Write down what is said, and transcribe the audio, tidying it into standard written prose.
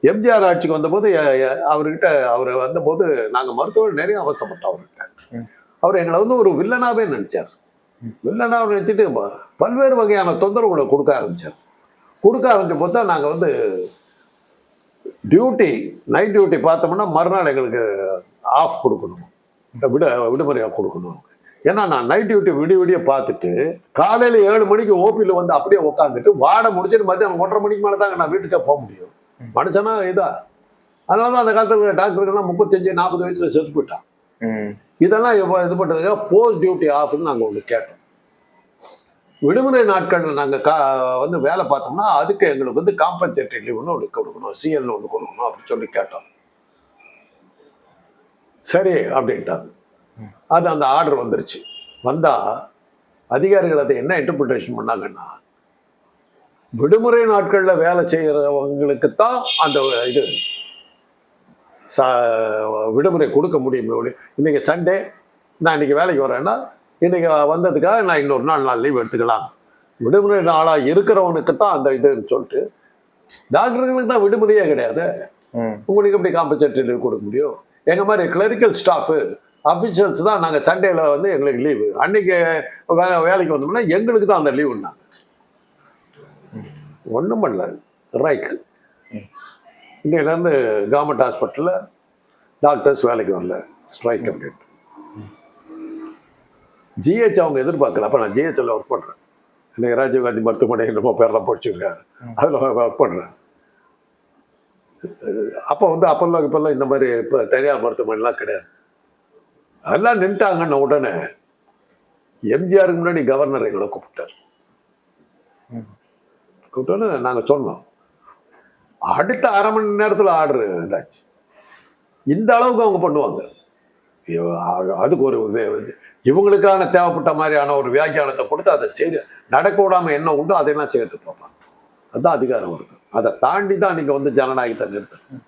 எம்ஜிஆர் ஆட்சிக்கு வந்தபோது அவர்கிட்ட அவர் வந்தபோது நாங்கள் மருத்துவர் நிறைய அவஸ்தைப்பட்டோம் அவர்கிட்ட. அவர் எங்களை வந்து ஒரு வில்லனாவே நினைச்சார். வில்லனாக நினைச்சிட்டு பல்வேறு வகையான தொந்தரவுகளை கொடுக்க ஆரம்பிச்சார். கொடுக்க ஆரம்பிச்ச போது தான் நாங்கள் வந்து டியூட்டி நைட் டியூட்டி பார்த்தோம்னா மறுநாள் எங்களுக்கு ஆஃப் கொடுக்கணும், விடுமுறையாக கொடுக்கணும். ஏன்னா நான் நைட் டியூட்டி விடிய பார்த்துட்டு காலையில் 7 மணிக்கு ஓபியில் வந்து அப்படியே உட்காந்துட்டு வாடை முடிச்சுட்டு மத்தியானம் 1:30 மணிக்கு மேலே தாங்க நான் வீட்டுக்கே போக முடியும். மனுஷனா இதா. அதனால தான் அந்த காலத்தில் டாக்டருக்கெல்லாம் 35-40 வயசுல செத்து போயிட்டான். இதெல்லாம் இது பண்ணுறதுக்காக போஸ்ட் டியூட்டி ஆஃப்னு நாங்கள் ஒன்று கேட்டோம். விடுமுறை நாட்கள் நாங்கள் வந்து வேலை பார்த்தோம்னா அதுக்கு எங்களுக்கு வந்து காம்பன்சேட்டரி லீவ்னு ஒன்று கொடுக்கணும், சிஎல்னு ஒன்று கொடுக்கணும் அப்படின்னு சொல்லி கேட்டோம். சரி அப்படின்ட்டாங்க. அது அந்த ஆர்டர் வந்துருச்சு. வந்தால் அதிகாரிகள் அதை என்ன இன்டர்பிரிட்டேஷன் பண்ணாங்கன்னா, விடுமுறை நாட்களில் வேலை செய்கிறவங்களுக்கு தான் அந்த இது விடுமுறை கொடுக்க முடியும். இன்னைக்கு சண்டே நான் இன்னைக்கு வேலைக்கு வரேன்னா இன்னைக்கு வந்ததுக்காக நான் இன்னொரு நாள் லீவ் எடுத்துக்கலாம். விடுமுறை நாளாக இருக்கிறவனுக்கு தான் அந்த இதுன்னு சொல்லிட்டு, டாக்டர்களுக்கு தான் விடுமுறையே கிடையாது. உங்களுக்கு எப்படி காம்பன்சேட்டரி லீவ் கொடுக்க முடியும்? எங்கள் மாதிரி கிளரிக்கல் ஸ்டாஃபு அஃபிஷியல்ஸ் தான் நாங்கள் சண்டேல வந்து எங்களுக்கு லீவு. அன்னைக்கு வேலைக்கு வந்தோம்னா எங்களுக்கு தான் அந்த லீவுன்னாங்க. ஒன்றும் பண்ணல. ரைட், இன்னையிலேருந்து கவர்மெண்ட் ஹாஸ்பிட்டலில் டாக்டர்ஸ் வேலைக்கு வரல, ஸ்ட்ரைக் அப்படின்ட்டு. ஜிஹெச் அவங்க எதிர்பார்க்கல. அப்போ நான் ஜிஹெச்சில் ஒர்க் பண்ணுறேன். இன்னைக்கு ராஜீவ்காந்தி மருத்துவமனை ரொம்ப பேரெல்லாம் படிச்சுருக்காரு, அதில் ஒர்க் பண்ணுறேன். அப்போ வந்து இப்போல்லாம் இந்த மாதிரி இப்போ தனியார் மருத்துவமனைலாம் கிடையாது. அதெல்லாம் நின்ட்டாங்கன்ன உடனே எம்ஜிஆருக்கு முன்னாடி கவர்னர் எங்களை கூப்பிட்டார். கூப்பிட்டோன்னு நாங்கள் சொன்னோம். அடுத்த 1/2 மணி நேரத்தில் ஆர்டர் இதாச்சு. இந்த அளவுக்கு அவங்க பண்ணுவாங்க. அதுக்கு ஒரு இவங்களுக்கான தேவைப்பட்ட மாதிரியான ஒரு வியாக்கியானத்தை கொடுத்து அதை சரி நடக்க விடாமல் என்ன உண்டோ அதையெல்லாம் சேர்த்து பார்ப்பாங்க. அதுதான் அதிகாரம் இருக்கு. அதை தாண்டி தான் நீங்கள் வந்து ஜனநாயகத்தை நிறுத்தணும்.